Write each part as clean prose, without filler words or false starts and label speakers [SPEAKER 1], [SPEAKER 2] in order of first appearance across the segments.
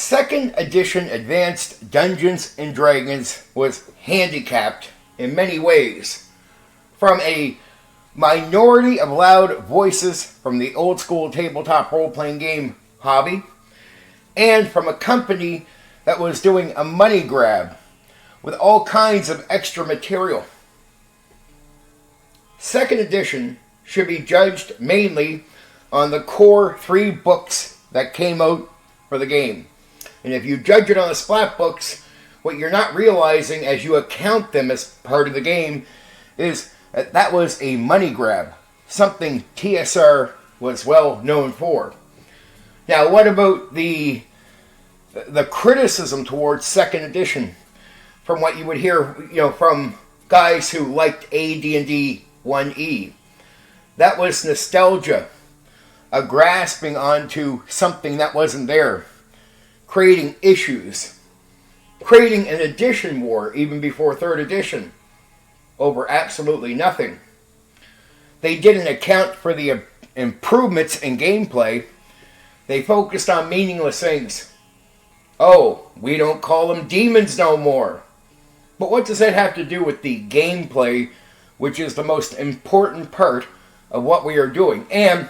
[SPEAKER 1] Second edition Advanced Dungeons and Dragons was handicapped in many ways. From a minority of loud voices from the old school tabletop role-playing game hobby, and from a company that was doing a money grab with all kinds of extra material. Second edition should be judged mainly on the core 3 books that came out for the game. And if you judge it on the splat books, what you're not realizing as you account them as part of the game is that that was a money grab, something TSR was well known for. Now, what about the criticism towards second edition from what you would hear, from guys who liked AD&D 1E? That was nostalgia, a grasping onto something that wasn't there, creating issues, creating an edition war even before third edition over absolutely nothing. They didn't account for the improvements in gameplay. They focused on meaningless things. Oh, we don't call them demons no more. But what does that have to do with the gameplay, which is the most important part of what we are doing? And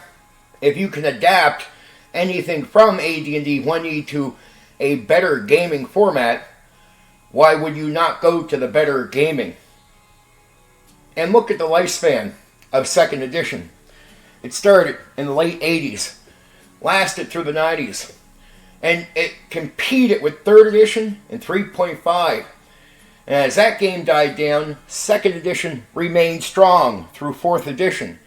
[SPEAKER 1] if you can adapt anything from AD&D 1E to a better gaming format, why would you not go to the better gaming? And look at the lifespan of second edition. It started in the late 80s, lasted through the 90s, and it competed with third edition and 3.5. And as that game died down, second edition remained strong through fourth edition,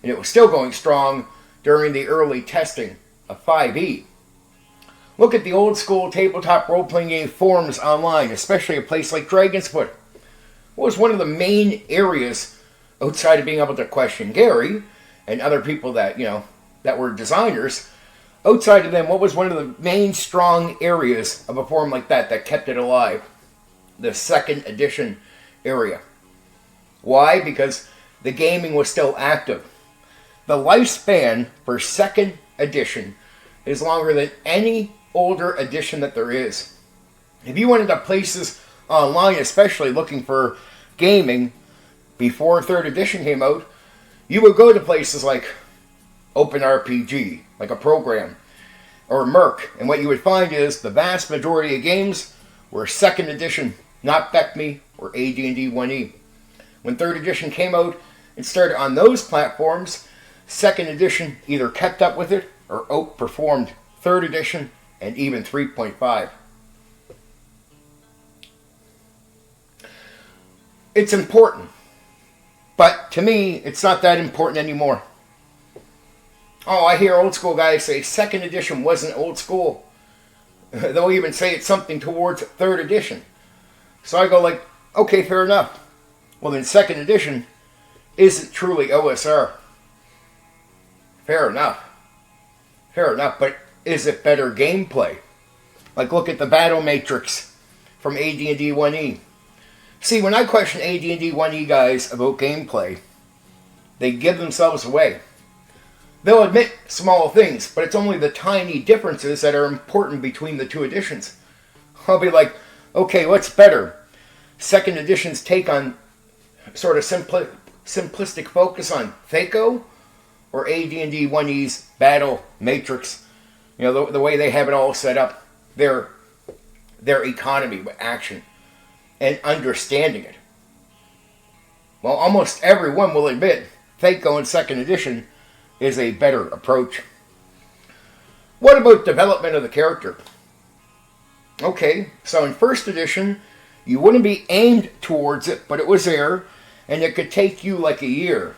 [SPEAKER 1] and it was still going strong during the early testing of 5e. Look at the old school tabletop role-playing game forums online, especially a place like Dragon's Foot. It was one of the main areas, outside of being able to question Gary and other people that, that were designers, outside of them, what was one of the main strong areas of a forum like that kept it alive? The second edition area. Why? Because the gaming was still active. The lifespan for second edition is longer than any older edition that there is. If you went into places online, especially looking for gaming before third edition came out, you would go to places like OpenRPG, like a program, or Merc, and what you would find is the vast majority of games were second edition, not BECME or AD&D 1E. When third edition came out and started on those platforms, second edition either kept up with it or outperformed third edition and even 3.5. It's important, but to me, it's not that important anymore. Oh, I hear old school guys say second edition wasn't old school. They'll even say it's something towards third edition. So I go like, okay, fair enough. Well, then second edition isn't truly OSR. Fair enough. Fair enough, but is it better gameplay? Like, look at the battle matrix from AD&D 1E. See, when I question AD&D 1E guys about gameplay, they give themselves away. They'll admit small things, but it's only the tiny differences that are important between the two editions. I'll be like, okay, what's better? Second edition's take on sort of simplistic focus on THACO, or AD&D 1E's battle matrix, the way they have it all set up, their economy with action and understanding it. Well, almost everyone will admit THACO in second edition is a better approach. What about development of the character? Okay, so in first edition, you wouldn't be aimed towards it, but it was there, and it could take you like a year.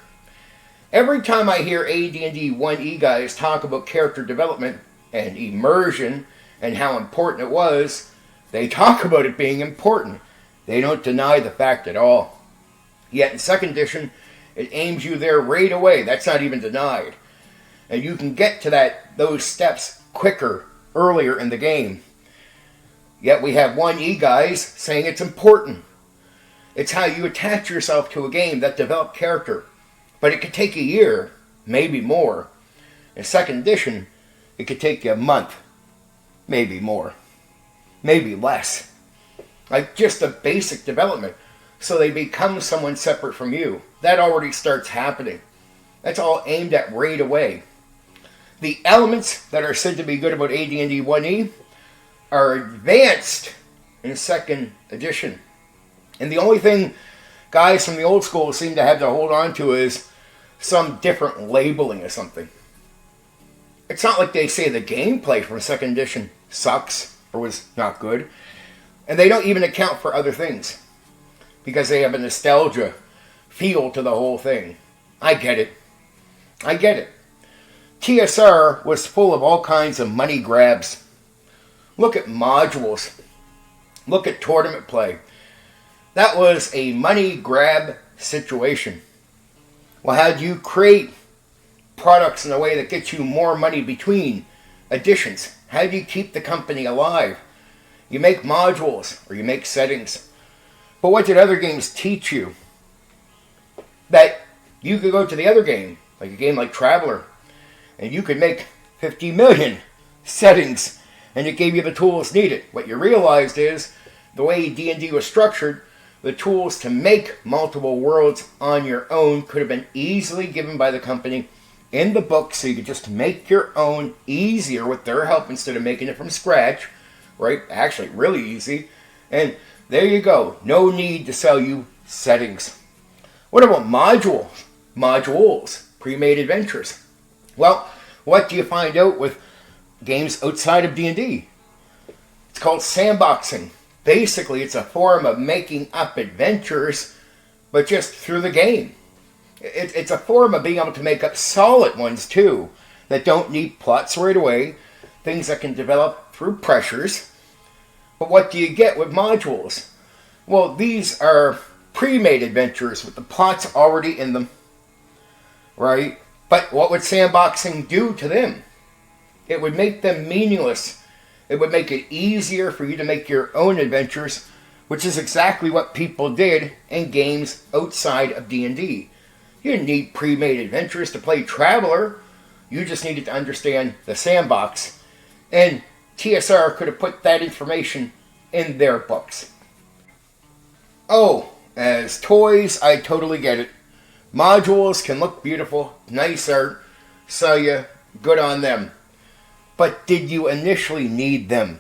[SPEAKER 1] Every time I hear AD&D 1E guys talk about character development and immersion and how important it was, they talk about it being important. They don't deny the fact at all. Yet in second edition, it aims you there right away. That's not even denied. And you can get to those steps quicker, earlier in the game. Yet we have 1E guys saying it's important. It's how you attach yourself to a game that developed character. But it could take a year, maybe more. In second edition, it could take you a month, maybe more. maybe less. Like just a basic development. So they become someone separate from you. That already starts happening. That's all aimed at right away. The elements that are said to be good about AD&D 1E are advanced in 2nd edition. And the only thing guys from the old school seem to have to hold on to is some different labeling of something. It's not like they say the gameplay from 2nd edition sucks or was not good. And they don't even account for other things because they have a nostalgia feel to the whole thing. I get it. TSR was full of all kinds of money grabs. Look at modules. Look at tournament play. That was a money grab situation. Well, how do you create products in a way that gets you more money between editions? How do you keep the company alive? You make modules or you make settings. But what did other games teach you? That you could go to the other game, like a game like Traveller, and you could make 50 million settings, and it gave you the tools needed. What you realized is, the way D&D was structured, the tools to make multiple worlds on your own could have been easily given by the company in the book, so you could just make your own easier with their help instead of making it from scratch, right? Actually, really easy. And there you go. No need to sell you settings. What about modules? Modules, pre-made adventures. Well, what do you find out with games outside of D&D? It's called sandboxing. Basically, it's a form of making up adventures, but just through the game. It's a form of being able to make up solid ones, too, that don't need plots right away, things that can develop through pressures. But what do you get with modules? Well, these are pre-made adventures with the plots already in them, right? But what would sandboxing do to them? It would make them meaningless. It would make it easier for you to make your own adventures, which is exactly what people did in games outside of D&D. You didn't need pre-made adventures to play Traveller. You just needed to understand the sandbox. And TSR could have put that information in their books. Oh, as toys, I totally get it. Modules can look beautiful, nice art, sell you, good on them. But did you initially need them?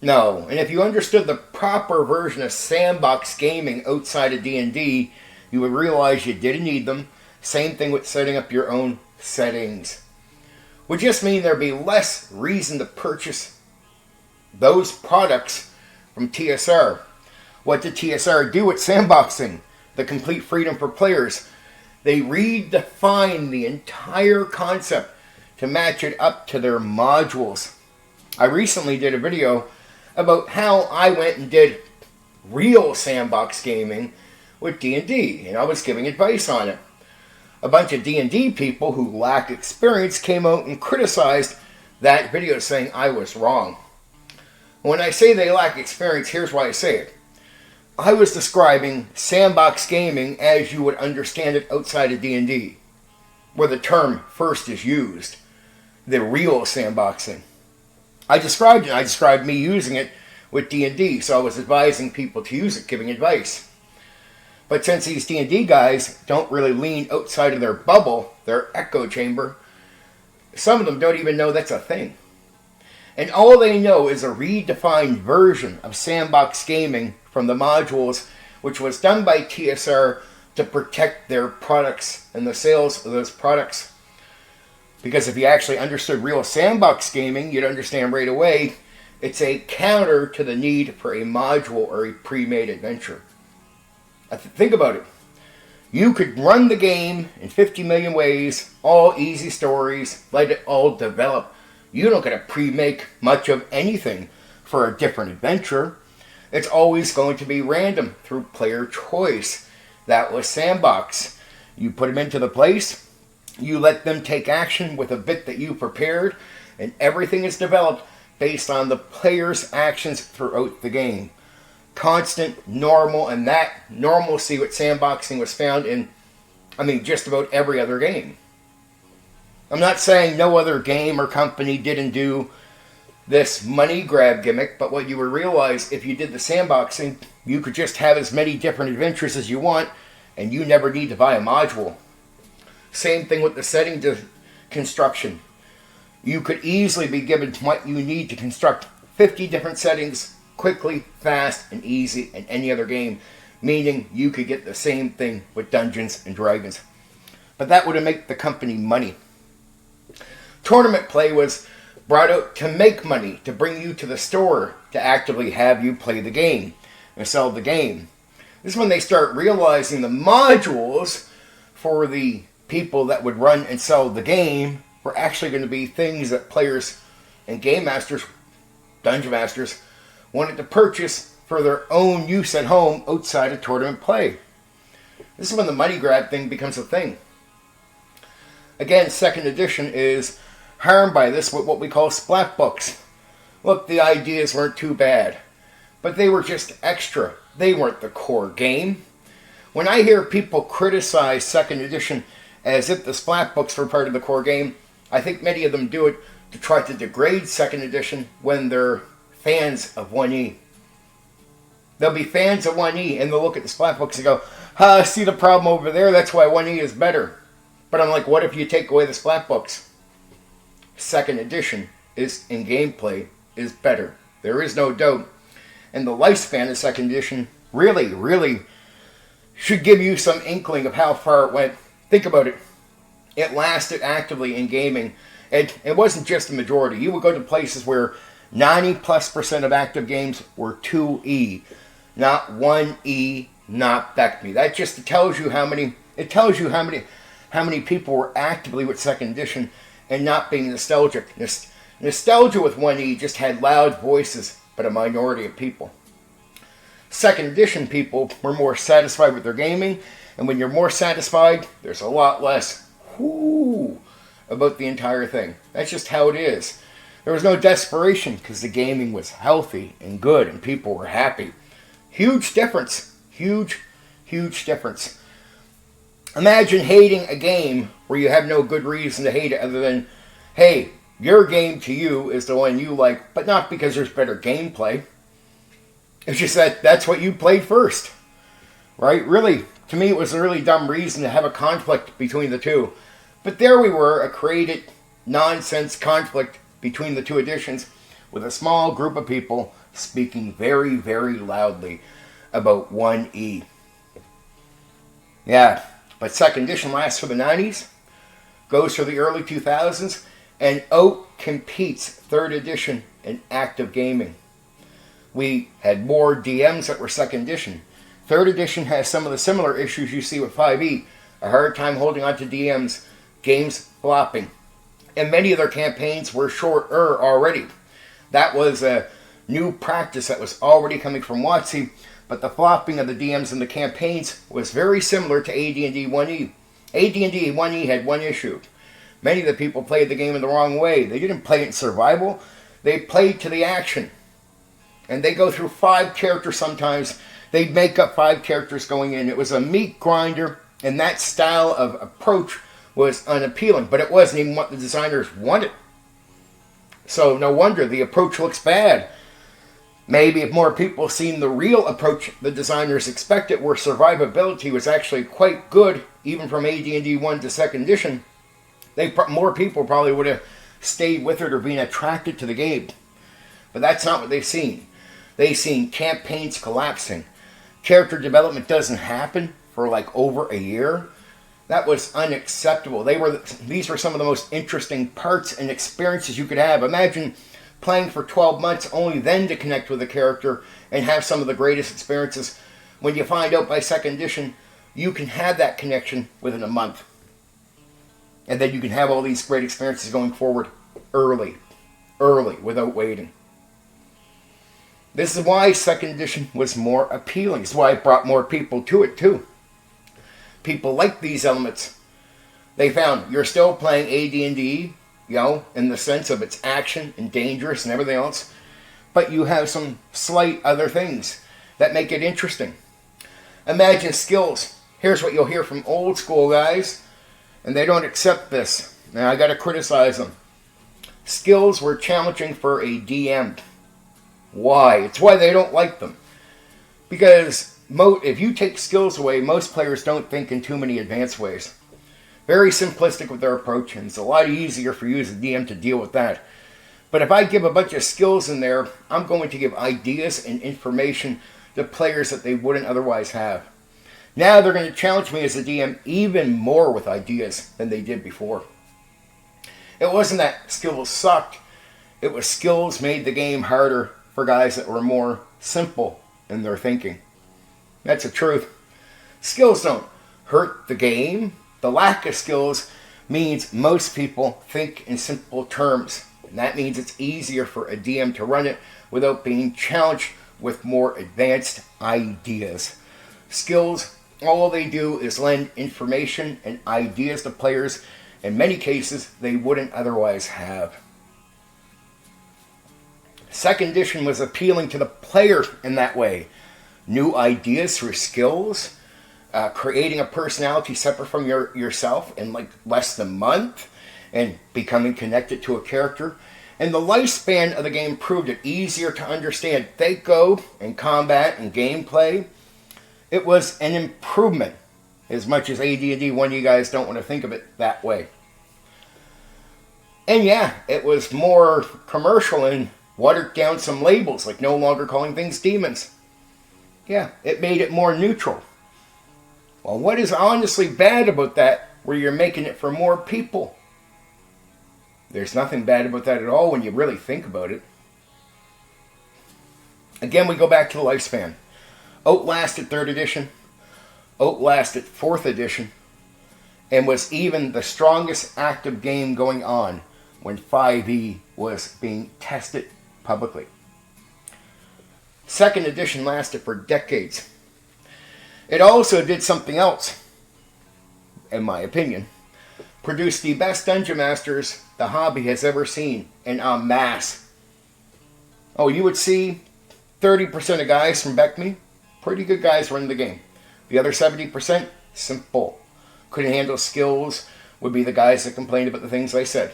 [SPEAKER 1] No. And if you understood the proper version of sandbox gaming outside of D&D, you would realize you didn't need them. Same thing with setting up your own settings. Would just mean there'd be less reason to purchase those products from TSR. What did TSR do with sandboxing? The complete freedom for players. They redefined the entire concept to match it up to their modules. I recently did a video about how I went and did real sandbox gaming with D&D, and I was giving advice on it. A bunch of D&D people who lack experience came out and criticized that video, saying I was wrong. When I say they lack experience, here's why I say it. I was describing sandbox gaming as you would understand it outside of D&D, where the term first is used. The real sandboxing. I described me using it with D&D, so I was advising people to use it, giving advice. But since these D&D guys don't really lean outside of their bubble, their echo chamber, some of them don't even know that's a thing. And all they know is a redefined version of sandbox gaming from the modules, which was done by TSR to protect their products and the sales of those products. Because if you actually understood real sandbox gaming, you'd understand right away it's a counter to the need for a module or a pre-made adventure. Think about it. You could run the game in 50 million ways, all easy stories, let it all develop. You don't get to pre-make much of anything for a different adventure. It's always going to be random through player choice. That was sandbox. You put them into the place, you let them take action with a bit that you prepared, and everything is developed based on the player's actions throughout the game. Constant, normal, and that normalcy with sandboxing was found in, just about every other game. I'm not saying no other game or company didn't do this money grab gimmick, but what you would realize if you did the sandboxing, you could just have as many different adventures as you want, and you never need to buy a module. Same thing with the setting construction. You could easily be given what you need to construct 50 different settings quickly, fast, and easy in any other game, meaning you could get the same thing with Dungeons and Dragons. But that would make the company money. Tournament play was brought out to make money, to bring you to the store, to actively have you play the game and sell the game. This is when they start realizing the modules for the people that would run and sell the game were actually going to be things that players and game masters, dungeon masters, wanted to purchase for their own use at home outside of tournament play. This is when the money grab thing becomes a thing. Again, second edition is harmed by this with what we call splat books. Look, the ideas weren't too bad, but they were just extra. They weren't the core game. When I hear people criticize second edition as if the splat books were part of the core game, I think many of them do it to try to degrade second edition when they're fans of 1E. They'll be fans of 1E and they'll look at the splat books and go, see the problem over there, that's why 1E is better. But I'm like, what if you take away the splat books? Second edition is in gameplay is better. There is no doubt. And the lifespan of second edition really should give you some inkling of how far it went. Think about it. It lasted actively in gaming. And it wasn't just the majority. You would go to places where 90+% of active games were 2E. Not 1E, not Beckme. That just tells you how many people were actively with second edition and not being nostalgic. Nostalgia with 1E just had loud voices, but a minority of people. Second edition people were more satisfied with their gaming, and when you're more satisfied, there's a lot less about the entire thing. That's just how it is. There was no desperation because the gaming was healthy and good and people were happy. Huge difference. Huge difference. Imagine hating a game where you have no good reason to hate it other than, hey, your game to you is the one you like, but not because there's better gameplay. It's just that that's what you played first. Right? Really, to me it was a really dumb reason to have a conflict between the two. But there we were, a created nonsense conflict between the two editions with a small group of people speaking very loudly about 1E. Yeah, but second edition lasts for the 90s, goes through the early 2000s, and out-competes third edition in active gaming. We had more DMs that were second edition. Third edition has some of the similar issues you see with 5E. A hard time holding on to DMs, games flopping. And many of their campaigns were shorter already. That was a new practice that was already coming from WotC, but the flopping of the DMs and the campaigns was very similar to AD&D 1E. AD&D 1E had one issue. Many of the people played the game in the wrong way. They didn't play it in survival. They played to the action. And they go through 5 characters sometimes. They'd make up 5 characters going in. It was a meat grinder, and that style of approach was unappealing, but it wasn't even what the designers wanted. So no wonder the approach looks bad. Maybe if more people seen the real approach the designers expected, where survivability was actually quite good, even from AD&D 1 to 2nd edition, more people probably would have stayed with it or been attracted to the game. But that's not what they've seen. They've seen campaigns collapsing. Character development doesn't happen for like over a year. That was unacceptable. These were some of the most interesting parts and experiences you could have. Imagine playing for 12 months only then to connect with a character and have some of the greatest experiences. When you find out by 2nd edition, you can have that connection within a month. And then you can have all these great experiences going forward early, without waiting. This is why 2nd edition was more appealing. It's why it brought more people to it too. People like these elements. They found you're still playing AD&D, in the sense of its action and dangerous and everything else, but you have some slight other things that make it interesting. Imagine skills. Here's what you'll hear from old school guys, and they don't accept this. Now I got to criticize them. skills were challenging for a DM. Why? It's why they don't like them. Because if you take skills away, most players don't think in too many advanced ways. Very simplistic with their approach, and it's a lot easier for you as a DM to deal with that. But if I give a bunch of skills in there, I'm going to give ideas and information to players that they wouldn't otherwise have. Now they're going to challenge me as a DM even more with ideas than they did before. It wasn't that skills sucked. It was skills made the game harder for guys that were more simple in their thinking. That's the truth. Skills don't hurt the game. The lack of skills means most people think in simple terms. And that means it's easier for a DM to run it without being challenged with more advanced ideas. Skills, all they do is lend information and ideas to players in many cases they wouldn't otherwise have. Second edition was appealing to the player in that way. New ideas through skills, creating a personality separate from yourself in like less than a month, and becoming connected to a character. And the lifespan of the game proved it easier to understand. Think go and combat and gameplay. It was an improvement, as much as AD&D 1 you guys don't want to think of it that way. And yeah, it was more commercial and watered down some labels, like no longer calling things demons. Yeah, it made it more neutral. Well, what is honestly bad about that, where you're making it for more people? There's nothing bad about that at all when you really think about it. Again, we go back to the lifespan. Outlasted 3rd edition, outlasted 4th edition, and was even the strongest active game going on when 5e was being tested publicly. 2nd edition lasted for decades. It also did something else, in my opinion. Produced the best dungeon masters the hobby has ever seen, and en masse. Oh, you would see 30% of guys from Beckme, pretty good guys running the game. The other 70%, simple. Couldn't handle skills, would be the guys that complained about the things I said.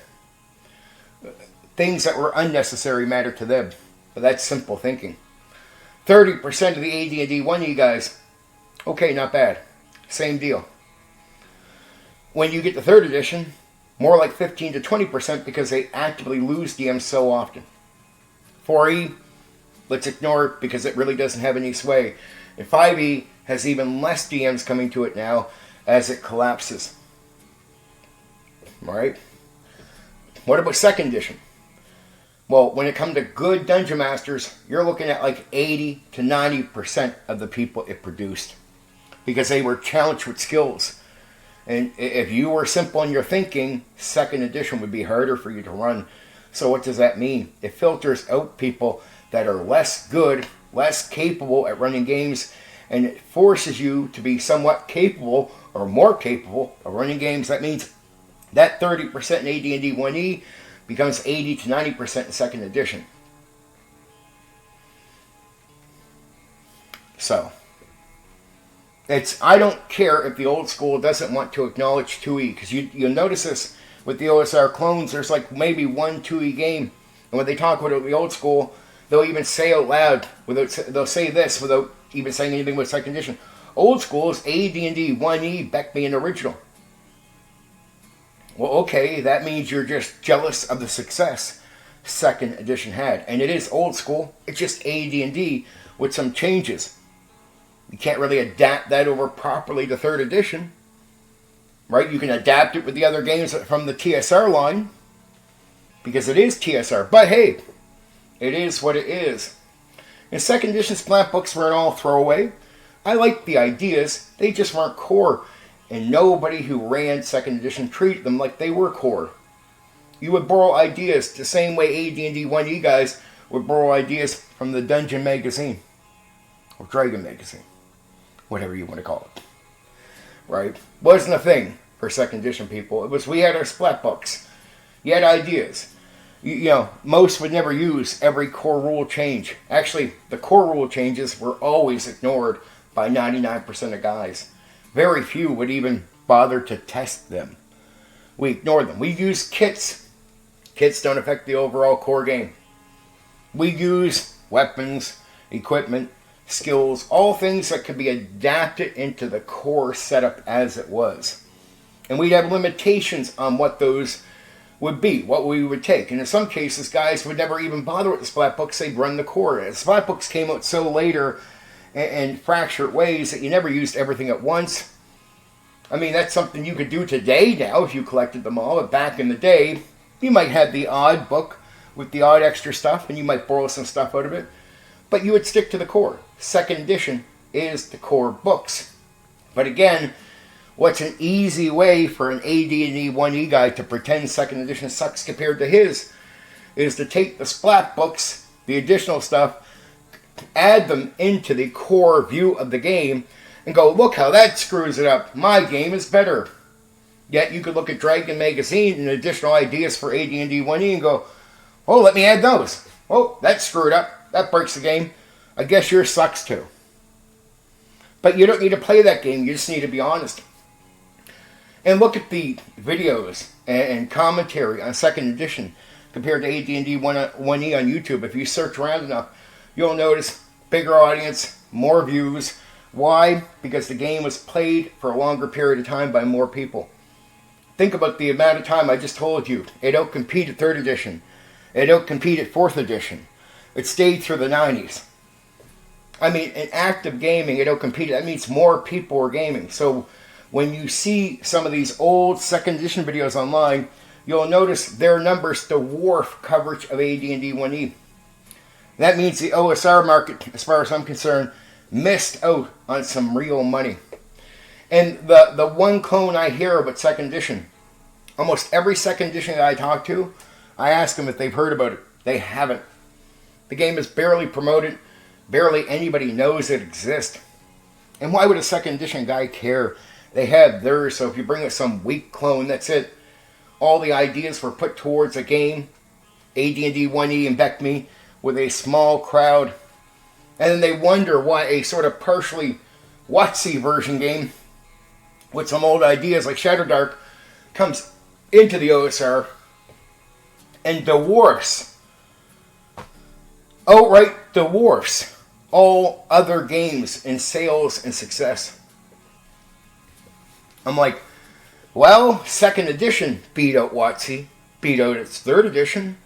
[SPEAKER 1] Things that were unnecessary matter to them, but that's simple thinking. 30% of the AD&D 1E guys, okay, not bad. Same deal. When you get to 3rd edition, more like 15 to 20% because they actively lose DMs so often. 4E, let's ignore it because it really doesn't have any sway. And 5E has even less DMs coming to it now as it collapses. Alright? What about 2nd edition? Well, when it comes to good Dungeon Masters, you're looking at like 80 to 90% of the people it produced. Because they were challenged with skills. And if you were simple in your thinking, 2nd edition would be harder for you to run. So what does that mean? It filters out people that are less good, less capable at running games, and it forces you to be somewhat capable or more capable of running games. That means that 30% in AD&D 1E becomes 80 to 90% in 2nd edition. So, I don't care if the old school doesn't want to acknowledge 2E, because you'll notice this with the OSR clones, there's like maybe one 2E game, and when they talk about the old school, they'll even say out loud, they'll say this without even saying anything with 2nd edition. Old school is AD&D 1E, Beckme, and original. Well, okay, that means you're just jealous of the success 2nd edition had. And it is old school, it's just AD&D with some changes. You can't really adapt that over properly to 3rd edition. Right? You can adapt it with the other games from the TSR line. Because it is TSR. But hey, it is what it is. And 2nd edition splat books were all throwaway. I liked the ideas. They just weren't core. And nobody who ran 2nd edition treated them like they were core. You would borrow ideas the same way AD&D 1E guys would borrow ideas from the Dungeon magazine. Or Dragon magazine. Whatever you want to call it. Right? Wasn't a thing for 2nd edition people. It was, we had our splat books. You had ideas. You know, most would never use every core rule change. Actually, the core rule changes were always ignored by 99% of guys. Very few would even bother to test them. We ignored them. We used kits Kits don't affect the overall core game. We use weapons, equipment, skills, all things that can be adapted into the core setup as it was. And we'd have limitations on what those would be, what we would take. And in some cases, guys would never even bother with the splat books. They'd run the core. The splat books came out so later in fractured ways that you never used everything at once. I mean, that's something you could do today now if you collected them all. But back in the day, you might have the odd book with the odd extra stuff, and you might borrow some stuff out of it. But you would stick to the core. Second edition is the core books. But again, what's an easy way for an AD&D 1E guy to pretend second edition sucks compared to his is to take the splat books, the additional stuff, add them into the core view of the game, and go, look how that screws it up. My game is better. Yet you could look at Dragon Magazine and additional ideas for AD&D 1E and go, oh, let me add those. Oh, that screwed up. That breaks the game. I guess yours sucks too. But you don't need to play that game. You just need to be honest. And look at the videos and commentary on second edition compared to AD&D 1E on YouTube. If you search around enough, you'll notice bigger audience, more views. Why? Because the game was played for a longer period of time by more people. Think about the amount of time I just told you. It don't compete at 3rd edition. It don't compete at 4th edition. It stayed through the 90s. I mean, in active gaming, it don't compete. That means more people are gaming. So when you see some of these old 2nd edition videos online, you'll notice their numbers dwarf coverage of AD&D 1E. That means the OSR market, as far as I'm concerned, missed out on some real money. And the one clone I hear about 2nd edition, almost every 2nd edition that I talk to, I ask them if they've heard about it. They haven't. The game is barely promoted. Barely anybody knows it exists. And why would a 2nd edition guy care? They have theirs, so if you bring us some weak clone, that's it. All the ideas were put towards a game, AD&D 1E and Beck Me, with a small crowd. And then they wonder why a sort of partially WotC version game with some old ideas like Shadowdark comes into the OSR and dwarfs, outright dwarfs, all other games in sales and success. I'm like, well, 2nd edition beat out WotC, beat out its 3rd edition,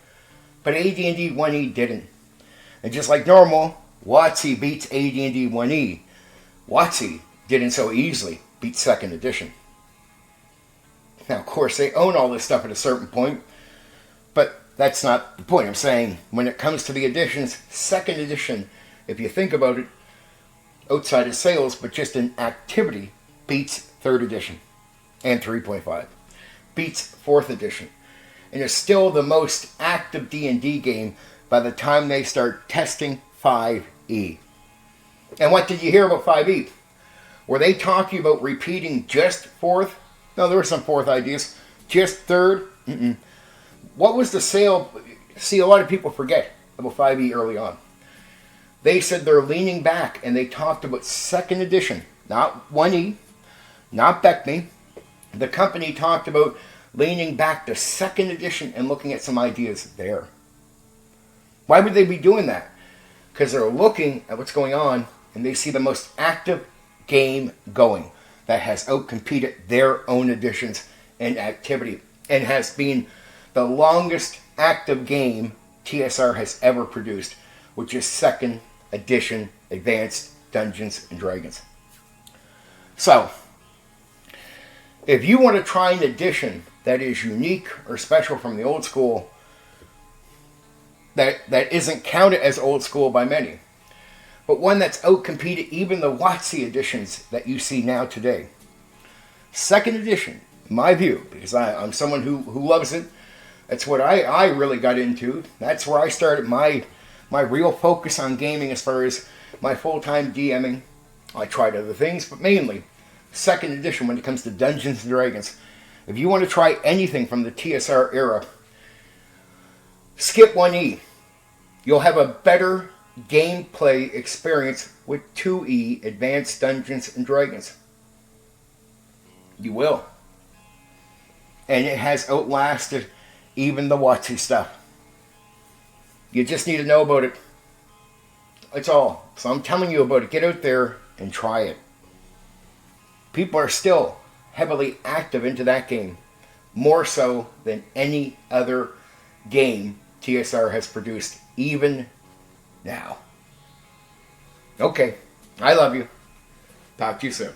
[SPEAKER 1] but AD&D 1E didn't. And just like normal, WotC beats AD&D 1E. WotC didn't so easily beat 2nd edition. Now, of course, they own all this stuff at a certain point, but that's not the point. I'm saying when it comes to the editions, 2nd edition, if you think about it, outside of sales, but just in activity, beats 3rd edition and 3.5. Beats 4th edition. And is still the most active D&D game by the time they start testing 5e. And what did you hear about 5e? Were they talking about repeating just 4th? No, there were some 4th ideas. Just 3rd? Mm-mm. What was the sale? See, a lot of people forget about 5e early on. They said they're leaning back, and they talked about 2nd edition, not 1e, not Beck Me. The company talked about leaning back to 2nd edition and looking at some ideas there. Why would they be doing that? Because they're looking at what's going on, and they see the most active game going that has outcompeted their own editions in activity and has been the longest active game TSR has ever produced, which is 2nd edition Advanced Dungeons and Dragons. So, if you want to try an edition that is unique or special from the old school, that isn't counted as old school by many, but one that's outcompeted even the WotC editions that you see now today. 2nd edition, in my view, because I'm someone who loves it. That's what I really got into. That's where I started my real focus on gaming as far as my full-time DMing. I tried other things, but mainly 2nd edition when it comes to Dungeons and Dragons. If you want to try anything from the TSR era, skip 1E. You'll have a better gameplay experience with 2E Advanced Dungeons and Dragons. You will. And it has outlasted even the WotC stuff. You just need to know about it. That's all. So I'm telling you about it. Get out there and try it. People are still heavily active into that game. More so than any other game TSR has produced, even now. Okay. I love you. Talk to you soon.